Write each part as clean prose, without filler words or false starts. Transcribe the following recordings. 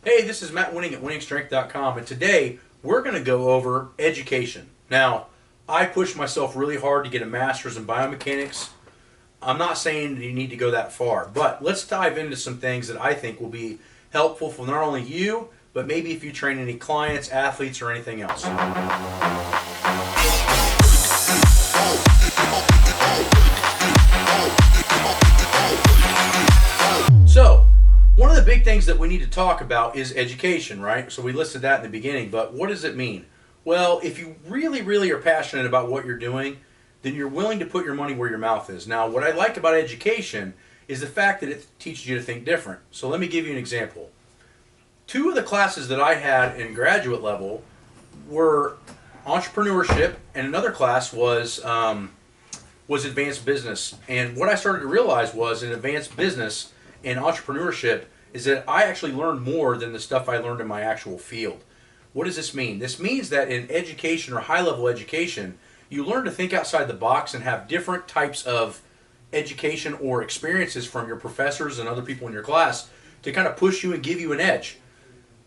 Hey, this is Matt Wenning at WenningStrength.com, and today we're going to go over education. Now, I pushed myself really hard to get a master's in biomechanics. I'm not saying you need to go that far, but let's dive into some things that I think will be helpful for not only you, but maybe if you train any clients, athletes, or anything else. So, one of the big things that we need to talk about is education, right? So we listed that in the beginning, but what does it mean? Well, if you really are passionate about what you're doing, then you're willing to put your money where your mouth is. Now, what I like about education is the fact that it teaches you to think different. So let me give you an example. Two of the classes that I had in graduate level were entrepreneurship, and another class was advanced business. And what I started to realize was in advanced business and entrepreneurship is that I actually learned more than the stuff I learned in my actual field. What does this mean? This means that in education or high-level education, you learn to think outside the box and have different types of education or experiences from your professors and other people in your class to kind of push you and give you an edge.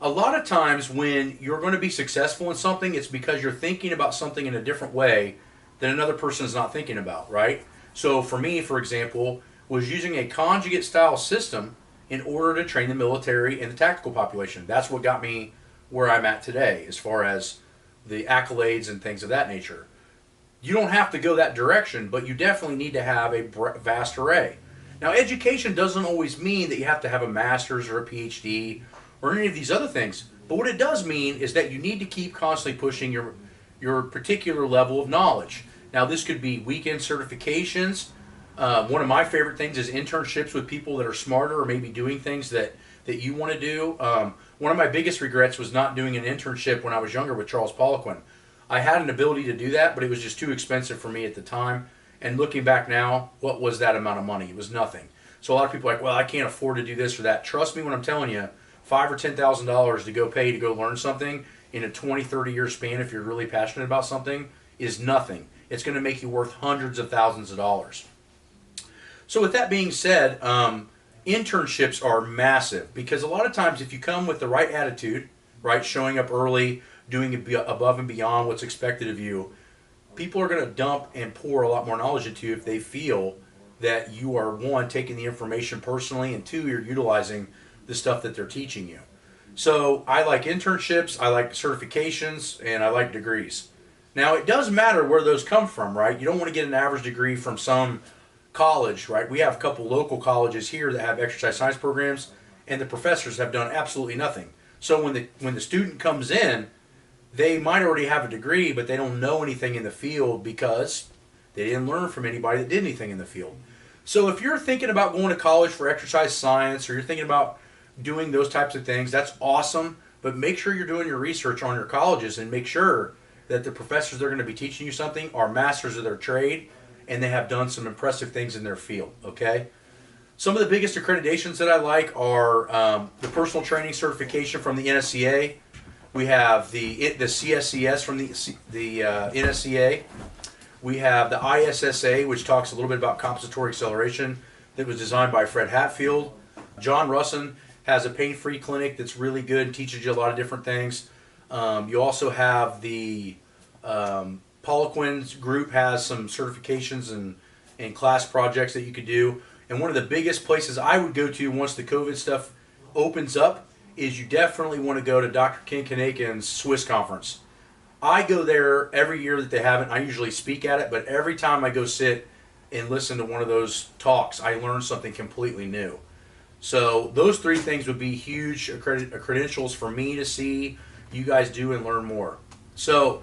A lot of times when you're going to be successful in something, it's because you're thinking about something in a different way that another person is not thinking about, right? So for me, for example, was using a conjugate style system in order to train the military and the tactical population. That's what got me where I'm at today as far as the accolades and things of that nature. You don't have to go that direction, but you definitely need to have a vast array. Now, education doesn't always mean that you have to have a master's or a PhD or any of these other things, but what it does mean is that you need to keep constantly pushing your particular level of knowledge. Now, this could be weekend certifications. One of my favorite things is internships with people that are smarter or maybe doing things that you want to do. One of my biggest regrets was not doing an internship when I was younger with Charles Poliquin. I had an ability to do that, but it was just too expensive for me at the time. And looking back now, what was that amount of money? It was nothing. So a lot of people are like, well, I can't afford to do this or that. Trust me when I'm telling you, $5,000 or $10,000 to go learn something in a 20, 30-year span if you're really passionate about something is nothing. It's going to make you worth hundreds of thousands of dollars. So with that being said, internships are massive because a lot of times if you come with the right attitude, right, showing up early, doing above and beyond what's expected of you, people are going to dump and pour a lot more knowledge into you if they feel that you are, one, taking the information personally, and two, you're utilizing the stuff that they're teaching you. So I like internships, I like certifications, and I like degrees. Now, it does matter where those come from, right? You don't want to get an average degree from some college, right? We have a couple local colleges here that have exercise science programs, and the professors have done absolutely nothing. So when the student comes in, they might already have a degree, but they don't know anything in the field because they didn't learn from anybody that did anything in the field. So if you're thinking about going to college for exercise science or you're thinking about doing those types of things, that's awesome, but make sure you're doing your research on your colleges and make sure that the professors that are going to be teaching you something are masters of their trade and they have done some impressive things in their field, okay? Some of the biggest accreditations that I like are the personal training certification from the NSCA. We have the CSCS from the NSCA. We have the ISSA, which talks a little bit about compensatory acceleration that was designed by Fred Hatfield. John Russin has a pain-free clinic that's really good and teaches you a lot of different things. You also have the Poliquin's group has some certifications and class projects that you could do. And one of the biggest places I would go to once the COVID stuff opens up is you definitely want to go to Dr. Ken Kanakin's Swiss conference. I go there every year that they have it. I usually speak at it, but every time I go sit and listen to one of those talks, I learn something completely new. So those three things would be huge credentials for me to see you guys do and learn more. So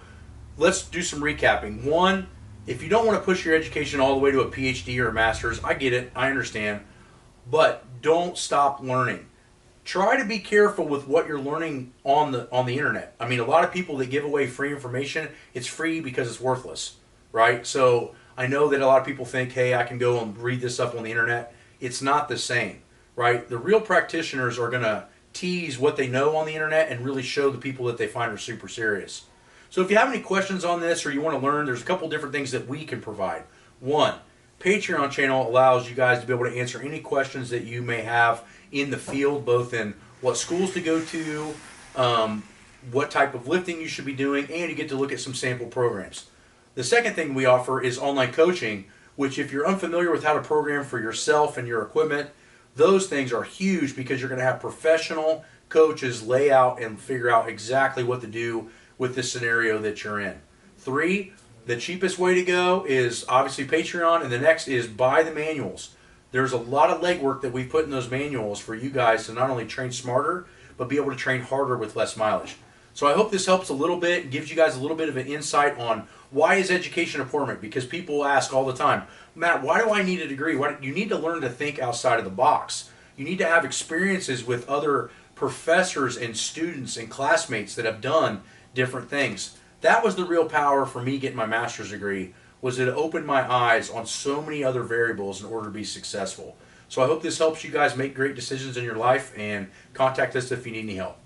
let's do some recapping. One, if you don't want to push your education all the way to a PhD or a master's, I get it, I understand, but don't stop learning. Try to be careful with what you're learning on the internet. I mean, a lot of people that give away free information, it's free because it's worthless, right? So I know that a lot of people think, hey, I can go and read this up on the internet. It's not the same, right? The real practitioners are going to tease what they know on the internet and really show the people that they find are super serious. So if you have any questions on this or you want to learn, there's a couple different things that we can provide. One, Patreon channel allows you guys to be able to answer any questions that you may have in the field, both in what schools to go to, what type of lifting you should be doing, and you get to look at some sample programs. The second thing we offer is online coaching, which if you're unfamiliar with how to program for yourself and your equipment, those things are huge because you're going to have professional coaches lay out and figure out exactly what to do with this scenario that you're in. 3, the cheapest way to go is obviously Patreon, and the next is buy the manuals. There's a lot of legwork that we put in those manuals for you guys to not only train smarter, but be able to train harder with less mileage. So I hope this helps a little bit and gives you guys a little bit of an insight on why is education important, because people ask all the time, Matt, why do I need a degree? You need to learn to think outside of the box. You need to have experiences with other professors and students and classmates that have done different things. That was the real power for me getting my master's degree, was it opened my eyes on so many other variables in order to be successful. So I hope this helps you guys make great decisions in your life, and contact us if you need any help.